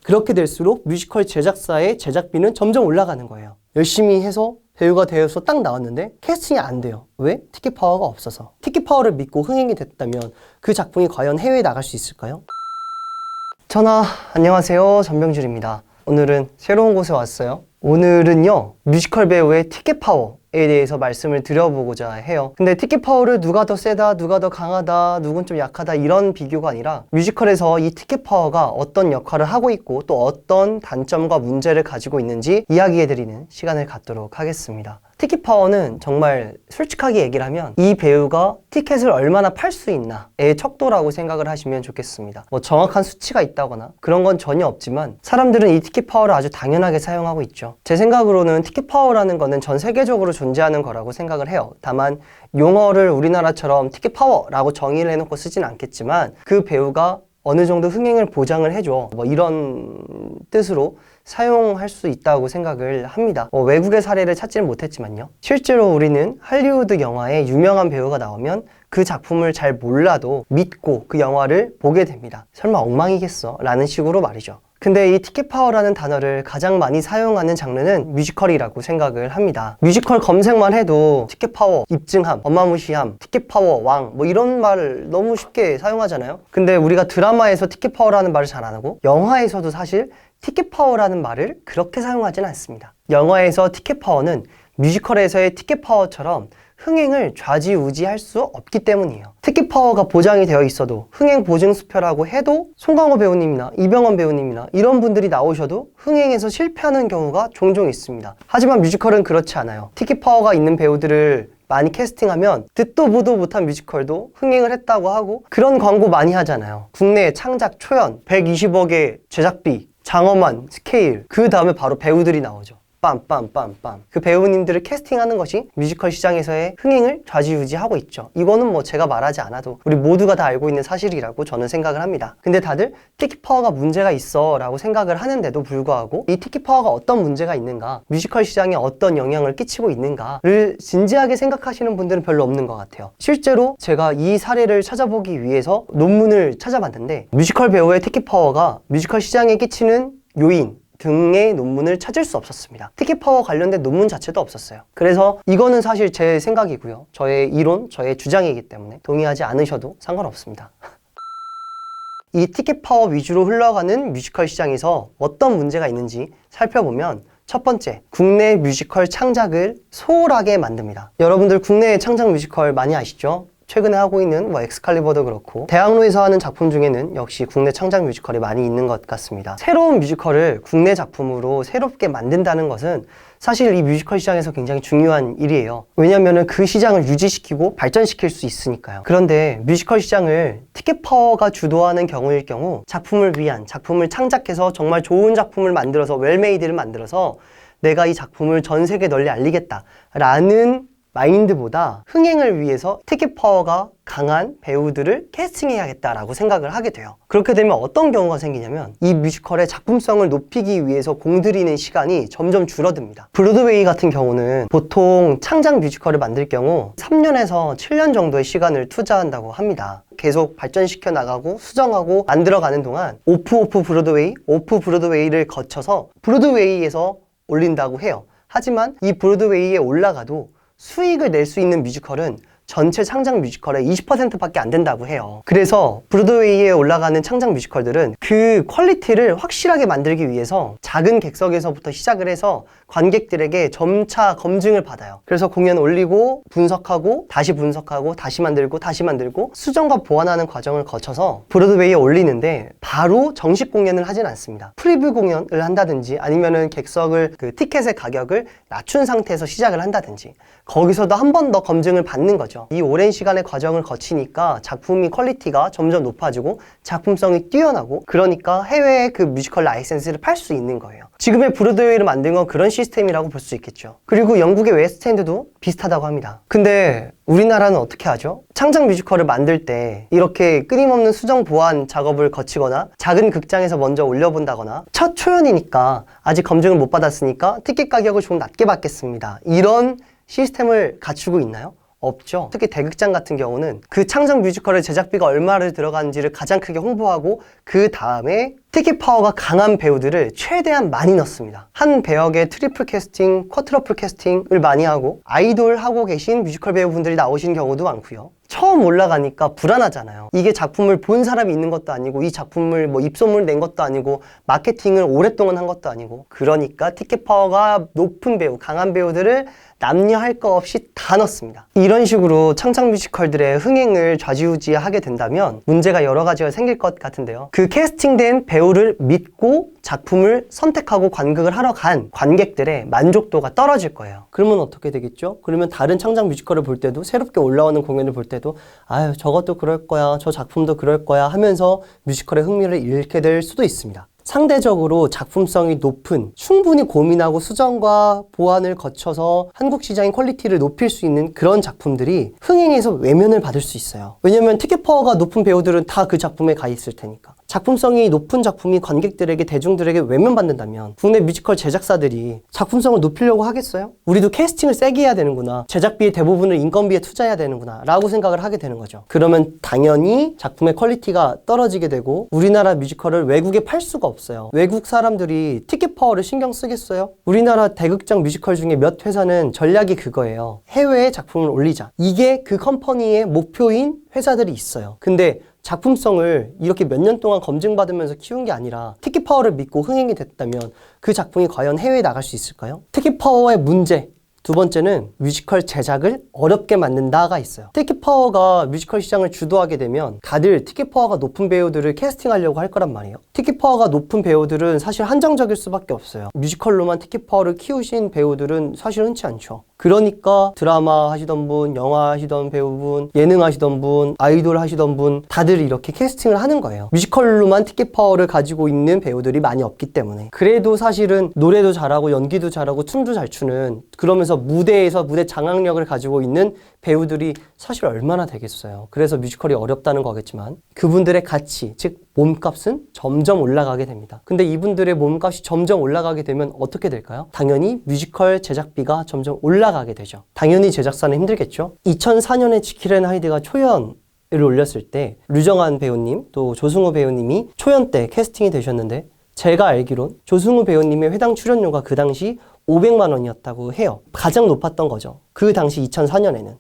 그렇게 될수록 뮤지컬 제작사의 제작비는 점점 올라가는 거예요. 열심히 해서 배우가 되어서 딱 나왔는데 캐스팅이 안 돼요. 왜? 티켓 파워가 없어서. 티켓 파워를 믿고 흥행이 됐다면 그 작품이 과연 해외에 나갈 수 있을까요? 안녕하세요. 전병줄입니다. 오늘은 새로운 곳에 왔어요. 오늘은요, 뮤지컬 배우의 티켓 파워에 대해서 말씀을 드려보고자 해요. 근데 티켓 파워를 누가 더 세다, 누가 더 강하다, 누군 좀 약하다 이런 비교가 아니라 뮤지컬에서 이 티켓 파워가 어떤 역할을 하고 있고 또 어떤 단점과 문제를 가지고 있는지 이야기해드리는 시간을 갖도록 하겠습니다. 티켓 파워는 정말 솔직하게 얘기를 하면 이 배우가 티켓을 얼마나 팔 수 있나의 척도라고 생각을 하시면 좋겠습니다. 뭐 정확한 수치가 있다거나 그런 건 전혀 없지만 사람들은 이 티켓 파워를 아주 당연하게 사용하고 있죠. 제 생각으로는 티켓 파워라는 거는 전 세계적으로 존재하는 거라고 생각을 해요. 다만 용어를 우리나라처럼 티켓 파워라고 정의를 해놓고 쓰진 않겠지만 그 배우가 어느 정도 흥행을 보장을 해줘, 뭐 이런 뜻으로 사용할 수 있다고 생각을 합니다. 외국의 사례를 찾지는 못했지만요. 실제로 우리는 할리우드 영화에 유명한 배우가 나오면 그 작품을 잘 몰라도 믿고 그 영화를 보게 됩니다. 설마 엉망이겠어? 라는 식으로 말이죠. 근데 이 티켓 파워라는 단어를 가장 많이 사용하는 장르는 뮤지컬이라고 생각을 합니다. 뮤지컬 검색만 해도 티켓 파워, 입증함, 어마무시함, 티켓 파워, 왕, 뭐 이런 말을 너무 쉽게 사용하잖아요. 근데 우리가 드라마에서 티켓 파워라는 말을 잘 안 하고 영화에서도 사실 티켓 파워라는 말을 그렇게 사용하지는 않습니다. 영화에서 티켓 파워는 뮤지컬에서의 티켓 파워처럼 흥행을 좌지우지할 수 없기 때문이에요. 티켓 파워가 보장이 되어 있어도 흥행 보증 수표라고 해도 송강호 배우님이나 이병헌 배우님이나 이런 분들이 나오셔도 흥행에서 실패하는 경우가 종종 있습니다. 하지만 뮤지컬은 그렇지 않아요. 티켓 파워가 있는 배우들을 많이 캐스팅하면 듣도 보도 못한 뮤지컬도 흥행을 했다고 하고 그런 광고 많이 하잖아요. 국내 창작 초연 120억의 제작비, 장엄한 스케일, 그 다음에 바로 배우들이 나오죠. 빰빰빰빰. 그 배우님들을 캐스팅하는 것이 뮤지컬 시장에서의 흥행을 좌지우지하고 있죠. 이거는 뭐 제가 말하지 않아도 우리 모두가 다 알고 있는 사실이라고 저는 생각을 합니다. 근데 다들 티켓 파워가 문제가 있어 라고 생각을 하는데도 불구하고 이 티켓 파워가 어떤 문제가 있는가, 뮤지컬 시장에 어떤 영향을 끼치고 있는가를 진지하게 생각하시는 분들은 별로 없는 것 같아요. 실제로 제가 이 사례를 찾아보기 위해서 논문을 찾아봤는데 뮤지컬 배우의 티켓 파워가 뮤지컬 시장에 끼치는 요인 등의 논문을 찾을 수 없었습니다. 티켓 파워 관련된 논문 자체도 없었어요. 그래서 이거는 사실 제 생각이고요. 저의 이론, 저의 주장이기 때문에 동의하지 않으셔도 상관없습니다. 이 티켓 파워 위주로 흘러가는 뮤지컬 시장에서 어떤 문제가 있는지 살펴보면 첫 번째, 국내 뮤지컬 창작을 소홀하게 만듭니다. 여러분들 국내 창작 뮤지컬 많이 아시죠? 최근에 하고 있는 엑스칼리버도 그렇고 대학로에서 하는 작품 중에는 역시 국내 창작 뮤지컬이 많이 있는 것 같습니다. 새로운 뮤지컬을 국내 작품으로 새롭게 만든다는 것은 사실 이 뮤지컬 시장에서 굉장히 중요한 일이에요. 왜냐하면 그 시장을 유지시키고 발전시킬 수 있으니까요. 그런데 뮤지컬 시장을 티켓 파워가 주도하는 경우일 경우 작품을 창작해서 정말 좋은 작품을 만들어서 웰메이드를 만들어서 내가 이 작품을 전 세계에 널리 알리겠다라는 마인드보다 흥행을 위해서 티켓 파워가 강한 배우들을 캐스팅해야겠다라고 생각을 하게 돼요. 그렇게 되면 어떤 경우가 생기냐면 이 뮤지컬의 작품성을 높이기 위해서 공들이는 시간이 점점 줄어듭니다. 브로드웨이 같은 경우는 보통 창작 뮤지컬을 만들 경우 3년에서 7년 정도의 시간을 투자한다고 합니다. 계속 발전시켜 나가고 수정하고 만들어가는 동안 오프 브로드웨이를 거쳐서 브로드웨이에서 올린다고 해요. 하지만 이 브로드웨이에 올라가도 수익을 낼 수 있는 뮤지컬은 전체 창작 뮤지컬의 20%밖에 안 된다고 해요. 그래서 브로드웨이에 올라가는 창작 뮤지컬들은 그 퀄리티를 확실하게 만들기 위해서 작은 객석에서부터 시작을 해서 관객들에게 점차 검증을 받아요. 그래서 공연 올리고 분석하고 다시 만들고 수정과 보완하는 과정을 거쳐서 브로드웨이에 올리는데 바로 정식 공연을 하진 않습니다. 프리뷰 공연을 한다든지 아니면은 객석을 티켓의 가격을 낮춘 상태에서 시작을 한다든지 거기서도 한 번 더 검증을 받는 거죠. 이 오랜 시간의 과정을 거치니까 작품이 퀄리티가 점점 높아지고 작품성이 뛰어나고 그러니까 해외에 그 뮤지컬 라이센스를 팔 수 있는 거예요. 지금의 브로드웨이를 만든 건 그런 시스템이라고 볼 수 있겠죠. 그리고 영국의 웨스트엔드도 비슷하다고 합니다. 근데 우리나라는 어떻게 하죠? 창작 뮤지컬을 만들 때 이렇게 끊임없는 수정 보완 작업을 거치거나 작은 극장에서 먼저 올려본다거나 첫 초연이니까 아직 검증을 못 받았으니까 티켓 가격을 좀 낮게 받겠습니다. 이런 시스템을 갖추고 있나요? 없죠. 특히 대극장 같은 경우는 그 창작 뮤지컬의 제작비가 얼마를 들어가는지를 가장 크게 홍보하고 그 다음에 티켓 파워가 강한 배우들을 최대한 많이 넣습니다. 한 배역에 트리플 캐스팅, 쿼트러플 캐스팅을 많이 하고 아이돌 하고 계신 뮤지컬 배우분들이 나오시는 경우도 많고요. 처음 올라가니까 불안하잖아요. 이게 작품을 본 사람이 있는 것도 아니고 이 작품을 뭐 입소문을 낸 것도 아니고 마케팅을 오랫동안 한 것도 아니고 그러니까 티켓 파워가 높은 배우, 강한 배우들을 남녀할 거 없이 다 넣습니다. 이런 식으로 창작 뮤지컬들의 흥행을 좌지우지하게 된다면 문제가 여러 가지가 생길 것 같은데요. 그 캐스팅된 배우를 믿고 작품을 선택하고 관객을 하러 간 관객들의 만족도가 떨어질 거예요. 그러면 어떻게 되겠죠? 그러면 다른 창작 뮤지컬을 볼 때도 새롭게 올라오는 공연을 볼 때도 아유 저것도 그럴 거야, 저 작품도 그럴 거야 하면서 뮤지컬의 흥미를 잃게 될 수도 있습니다. 상대적으로 작품성이 높은, 충분히 고민하고 수정과 보완을 거쳐서 한국 시장의 퀄리티를 높일 수 있는 그런 작품들이 흥행에서 외면을 받을 수 있어요. 왜냐면 티켓 파워가 높은 배우들은 다 그 작품에 가 있을 테니까. 작품성이 높은 작품이 관객들에게, 대중들에게 외면받는다면 국내 뮤지컬 제작사들이 작품성을 높이려고 하겠어요? 우리도 캐스팅을 세게 해야 되는구나, 제작비의 대부분을 인건비에 투자해야 되는구나 라고 생각을 하게 되는 거죠. 그러면 당연히 작품의 퀄리티가 떨어지게 되고 우리나라 뮤지컬을 외국에 팔 수가 없어요. 외국 사람들이 티켓 파워를 신경 쓰겠어요? 우리나라 대극장 뮤지컬 중에 몇 회사는 전략이 그거예요. 해외에 작품을 올리자. 이게 그 컴퍼니의 목표인 회사들이 있어요. 근데 작품성을 이렇게 몇 년 동안 검증받으면서 키운 게 아니라 티켓 파워를 믿고 흥행이 됐다면 그 작품이 과연 해외에 나갈 수 있을까요? 티켓 파워의 문제. 두 번째는 뮤지컬 제작을 어렵게 만든다가 있어요. 티켓 파워가 뮤지컬 시장을 주도하게 되면 다들 티켓 파워가 높은 배우들을 캐스팅하려고 할 거란 말이에요. 티켓 파워가 높은 배우들은 사실 한정적일 수밖에 없어요. 뮤지컬로만 티켓 파워를 키우신 배우들은 사실 흔치 않죠. 그러니까 드라마 하시던 분, 영화 하시던 배우분, 예능 하시던 분, 아이돌 하시던 분 다들 이렇게 캐스팅을 하는 거예요. 뮤지컬로만 티켓 파워를 가지고 있는 배우들이 많이 없기 때문에. 그래도 사실은 노래도 잘하고 연기도 잘하고 춤도 잘 추는, 그러면서 무대에서 무대 장악력을 가지고 있는 배우들이 사실 얼마나 되겠어요. 그래서 뮤지컬이 어렵다는 거겠지만 그분들의 가치, 즉 몸값은 점점 올라가게 됩니다. 근데 이분들의 몸값이 점점 올라가게 되면 어떻게 될까요? 당연히 뮤지컬 제작비가 점점 올라가게 되죠. 당연히 제작사는 힘들겠죠. 2004년에 지킬 앤 하이드가 초연을 올렸을 때 류정한 배우님 또 조승우 배우님이 초연 때 캐스팅이 되셨는데 제가 알기론 조승우 배우님의 회당 출연료가 그 당시 500만 원이었다고 해요. 가장 높았던 거죠. 그 당시 2004년에는.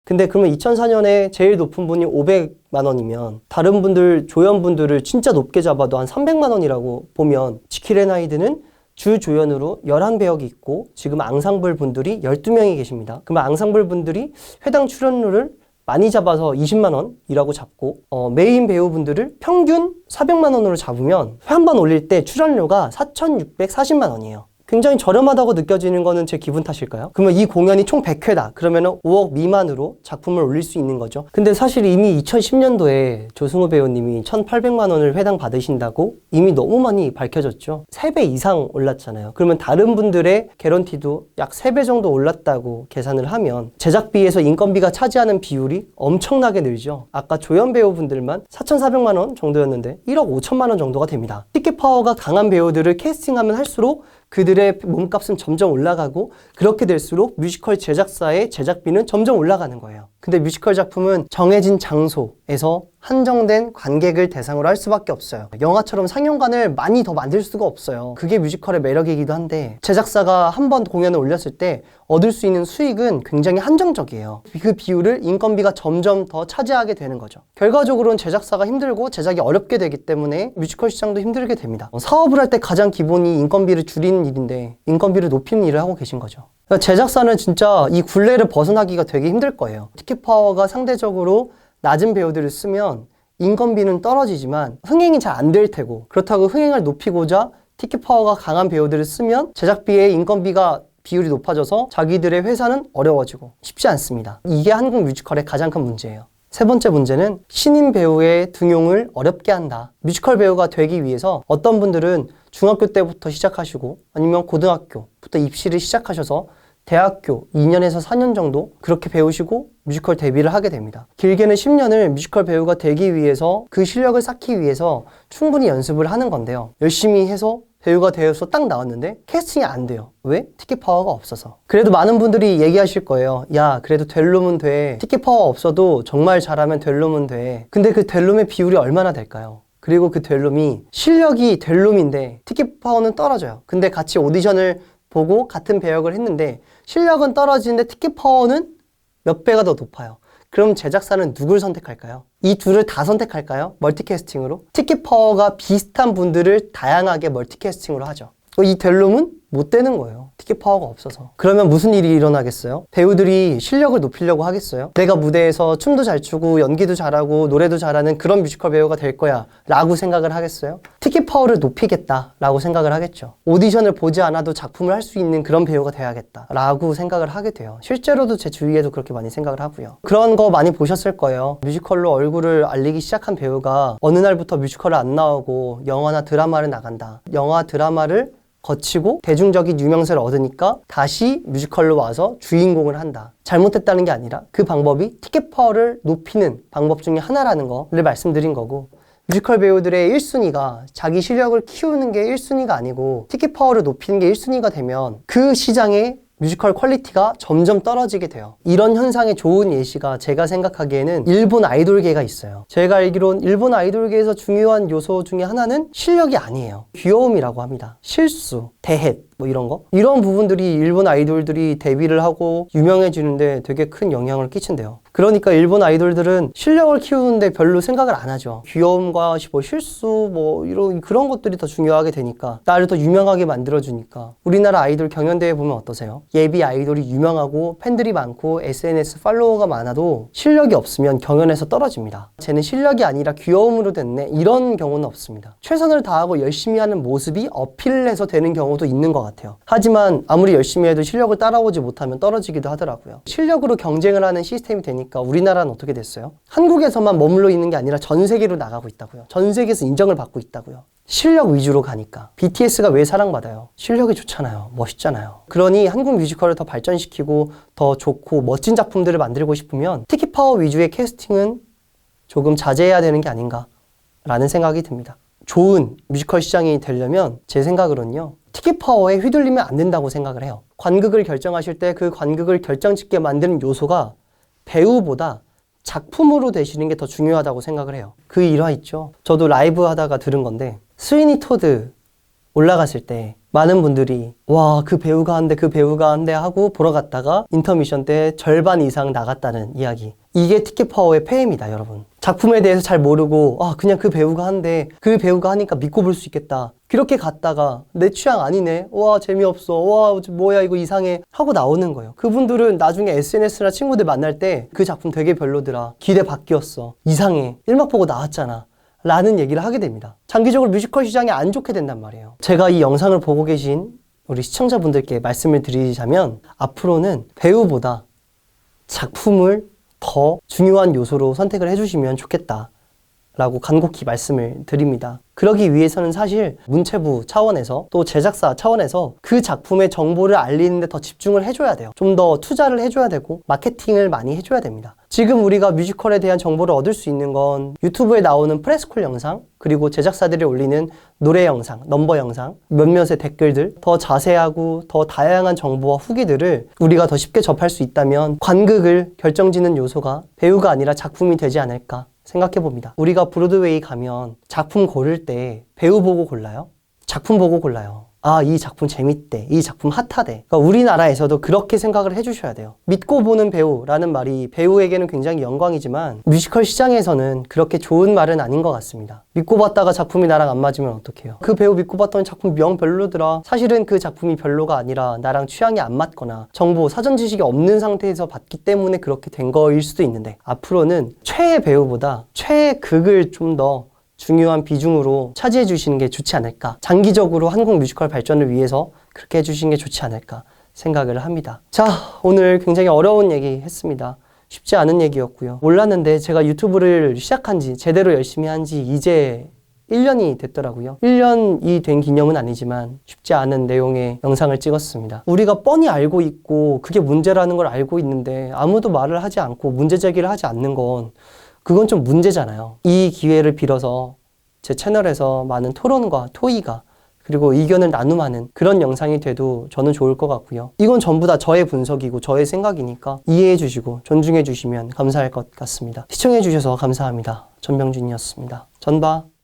근데 그러면 2004년에 제일 높은 분이 500만 원이면 다른 분들, 조연분들을 진짜 높게 잡아도 한 300만 원이라고 보면 지킬 앤 하이드는 주 조연으로 11배역이 있고 지금 앙상블 분들이 12명이 계십니다. 그러면 앙상블 분들이 회당 출연료를 많이 잡아서 20만 원이라고 잡고 메인 배우분들을 평균 400만 원으로 잡으면 회 한 번 올릴 때 출연료가 4,640만 원이에요. 굉장히 저렴하다고 느껴지는 거는 제 기분 탓일까요? 그러면 이 공연이 총 100회다. 그러면 5억 미만으로 작품을 올릴 수 있는 거죠. 근데 사실 이미 2010년도에 조승우 배우님이 1,800만 원을 회당 받으신다고 이미 너무 많이 밝혀졌죠. 3배 이상 올랐잖아요. 그러면 다른 분들의 개런티도 약 3배 정도 올랐다고 계산을 하면 제작비에서 인건비가 차지하는 비율이 엄청나게 늘죠. 아까 조연 배우분들만 4,400만 원 정도였는데 1억 5천만 원 정도가 됩니다. 티켓 파워가 강한 배우들을 캐스팅하면 할수록 그들의 몸값은 점점 올라가고 그렇게 될수록 뮤지컬 제작사의 제작비는 점점 올라가는 거예요. 근데 뮤지컬 작품은 정해진 장소에서 한정된 관객을 대상으로 할 수밖에 없어요. 영화처럼 상영관을 많이 더 만들 수가 없어요. 그게 뮤지컬의 매력이기도 한데 제작사가 한 번 공연을 올렸을 때 얻을 수 있는 수익은 굉장히 한정적이에요. 그 비율을 인건비가 점점 더 차지하게 되는 거죠. 결과적으로는 제작사가 힘들고 제작이 어렵게 되기 때문에 뮤지컬 시장도 힘들게 됩니다. 사업을 할 때 가장 기본이 인건비를 줄이는 일인데 인건비를 높이는 일을 하고 계신 거죠. 그러니까 제작사는 진짜 이 굴레를 벗어나기가 되게 힘들 거예요. 티켓 파워가 상대적으로 낮은 배우들을 쓰면 인건비는 떨어지지만 흥행이 잘 안 될 테고, 그렇다고 흥행을 높이고자 티켓 파워가 강한 배우들을 쓰면 제작비의 인건비가 비율이 높아져서 자기들의 회사는 어려워지고 쉽지 않습니다. 이게 한국 뮤지컬의 가장 큰 문제예요. 세 번째 문제는 신인 배우의 등용을 어렵게 한다. 뮤지컬 배우가 되기 위해서 어떤 분들은 중학교 때부터 시작하시고 아니면 고등학교부터 입시를 시작하셔서 대학교 2년에서 4년 정도 그렇게 배우시고 뮤지컬 데뷔를 하게 됩니다. 길게는 10년을 뮤지컬 배우가 되기 위해서 그 실력을 쌓기 위해서 충분히 연습을 하는 건데요. 열심히 해서 배우가 되어서 딱 나왔는데 캐스팅이 안 돼요. 왜? 티켓 파워가 없어서. 그래도 많은 분들이 얘기하실 거예요. 야, 그래도 될 놈은 돼. 티켓 파워 없어도 정말 잘하면 될 놈은 돼. 근데 그 될 놈의 비율이 얼마나 될까요? 그리고 그 될 놈이 실력이 될 놈인데 티켓 파워는 떨어져요. 근데 같이 오디션을 보고 같은 배역을 했는데 실력은 떨어지는데 티켓 파워는 몇 배가 더 높아요. 그럼 제작사는 누굴 선택할까요? 이 둘을 다 선택할까요? 멀티캐스팅으로? 티켓 파워가 비슷한 분들을 다양하게 멀티캐스팅으로 하죠. 이 될 놈은 못 되는 거예요. 티켓 파워가 없어서. 그러면 무슨 일이 일어나겠어요? 배우들이 실력을 높이려고 하겠어요? 내가 무대에서 춤도 잘 추고 연기도 잘하고 노래도 잘하는 그런 뮤지컬 배우가 될 거야 라고 생각을 하겠어요? 티켓 파워를 높이겠다 라고 생각을 하겠죠. 오디션을 보지 않아도 작품을 할 수 있는 그런 배우가 돼야겠다 라고 생각을 하게 돼요. 실제로도 제 주위에도 그렇게 많이 생각을 하고요. 그런 거 많이 보셨을 거예요. 뮤지컬로 얼굴을 알리기 시작한 배우가 어느 날부터 뮤지컬을 안 나오고 영화나 드라마를 나간다. 영화 드라마를 거치고 대중적인 유명세를 얻으니까 다시 뮤지컬로 와서 주인공을 한다. 잘못됐다는 게 아니라 그 방법이 티켓 파워를 높이는 방법 중에 하나라는 거를 말씀드린 거고, 뮤지컬 배우들의 1순위가 자기 실력을 키우는 게 1순위가 아니고 티켓 파워를 높이는 게 1순위가 되면 그 시장에 뮤지컬 퀄리티가 점점 떨어지게 돼요. 이런 현상의 좋은 예시가 제가 생각하기에는 일본 아이돌계가 있어요. 제가 알기론 일본 아이돌계에서 중요한 요소 중에 하나는 실력이 아니에요. 귀여움이라고 합니다. 실수, 대헷 뭐 이런 거? 이런 부분들이 일본 아이돌들이 데뷔를 하고 유명해지는데 되게 큰 영향을 끼친대요. 그러니까 일본 아이돌들은 실력을 키우는데 별로 생각을 안 하죠. 귀여움과 뭐 실수 뭐 이런 그런 것들이 더 중요하게 되니까, 나를 더 유명하게 만들어주니까. 우리나라 아이돌 경연대회 보면 어떠세요? 예비 아이돌이 유명하고 팬들이 많고 SNS 팔로워가 많아도 실력이 없으면 경연에서 떨어집니다. 쟤는 실력이 아니라 귀여움으로 됐네 이런 경우는 없습니다. 최선을 다하고 열심히 하는 모습이 어필을 해서 되는 경우도 있는 것 같아요. 하지만 아무리 열심히 해도 실력을 따라오지 못하면 떨어지기도 하더라고요. 실력으로 경쟁을 하는 시스템이 되니까 우리나라는 어떻게 됐어요? 한국에서만 머물러 있는 게 아니라 전 세계로 나가고 있다고요. 전 세계에서 인정을 받고 있다고요. 실력 위주로 가니까. BTS가 왜 사랑받아요? 실력이 좋잖아요. 멋있잖아요. 그러니 한국 뮤지컬을 더 발전시키고 더 좋고 멋진 작품들을 만들고 싶으면 티켓 파워 위주의 캐스팅은 조금 자제해야 되는 게 아닌가 라는 생각이 듭니다. 좋은 뮤지컬 시장이 되려면 제 생각으로는요, 티켓 파워에 휘둘리면 안 된다고 생각을 해요. 관극을 결정하실 때 그 관극을 결정짓게 만드는 요소가 배우보다 작품으로 되시는 게 더 중요하다고 생각을 해요. 그 일화 있죠. 저도 라이브 하다가 들은 건데, 스위니 토드 올라갔을 때 많은 분들이 와, 그 배우가 한대 하고 보러 갔다가 인터미션 때 절반 이상 나갔다는 이야기. 이게 티켓 파워의 폐해입니다, 여러분. 작품에 대해서 잘 모르고 그냥 그 배우가 한대, 그 배우가 하니까 믿고 볼 수 있겠다. 그렇게 갔다가 내 취향 아니네, 와 재미없어, 와 뭐야 이거 이상해 하고 나오는 거예요. 그분들은 나중에 SNS나 친구들 만날 때 그 작품 되게 별로더라, 기대 바뀌었어, 이상해, 1막 보고 나왔잖아 라는 얘기를 하게 됩니다. 장기적으로 뮤지컬 시장이 안 좋게 된단 말이에요. 제가 이 영상을 보고 계신 우리 시청자분들께 말씀을 드리자면, 앞으로는 배우보다 작품을 더 중요한 요소로 선택을 해주시면 좋겠다 라고 간곡히 말씀을 드립니다. 그러기 위해서는 사실 문체부 차원에서 또 제작사 차원에서 그 작품의 정보를 알리는데 더 집중을 해줘야 돼요. 좀 더 투자를 해줘야 되고 마케팅을 많이 해줘야 됩니다. 지금 우리가 뮤지컬에 대한 정보를 얻을 수 있는 건 유튜브에 나오는 프레스콜 영상, 그리고 제작사들이 올리는 노래 영상, 넘버 영상, 몇몇의 댓글들, 더 자세하고 더 다양한 정보와 후기들을 우리가 더 쉽게 접할 수 있다면 관극을 결정짓는 요소가 배우가 아니라 작품이 되지 않을까 생각해봅니다. 우리가 브로드웨이 가면 작품 고를 때 배우 보고 골라요? 작품 보고 골라요. 이 작품 재밌대, 이 작품 핫하대. 그러니까 우리나라에서도 그렇게 생각을 해주셔야 돼요. 믿고 보는 배우라는 말이 배우에게는 굉장히 영광이지만 뮤지컬 시장에서는 그렇게 좋은 말은 아닌 것 같습니다. 믿고 봤다가 작품이 나랑 안 맞으면 어떡해요? 그 배우 믿고 봤더니 작품 영 별로더라. 사실은 그 작품이 별로가 아니라 나랑 취향이 안 맞거나 정보, 사전 지식이 없는 상태에서 봤기 때문에 그렇게 된 거일 수도 있는데, 앞으로는 최애 배우보다 최애 극을 좀 더 중요한 비중으로 차지해 주시는 게 좋지 않을까. 장기적으로 한국 뮤지컬 발전을 위해서 그렇게 해주시는 게 좋지 않을까 생각을 합니다. 자, 오늘 굉장히 어려운 얘기 했습니다. 쉽지 않은 얘기였고요. 몰랐는데 제가 유튜브를 시작한 지, 제대로 열심히 한 지 이제 1년이 됐더라고요. 1년이 된 기념은 아니지만 쉽지 않은 내용의 영상을 찍었습니다. 우리가 뻔히 알고 있고 그게 문제라는 걸 알고 있는데 아무도 말을 하지 않고 문제 제기를 하지 않는 건, 그건 좀 문제잖아요. 이 기회를 빌어서 제 채널에서 많은 토론과 토의가 그리고 의견을 나눔하는 그런 영상이 돼도 저는 좋을 것 같고요. 이건 전부 다 저의 분석이고 저의 생각이니까 이해해 주시고 존중해 주시면 감사할 것 같습니다. 시청해 주셔서 감사합니다. 전병준이었습니다. 전봐.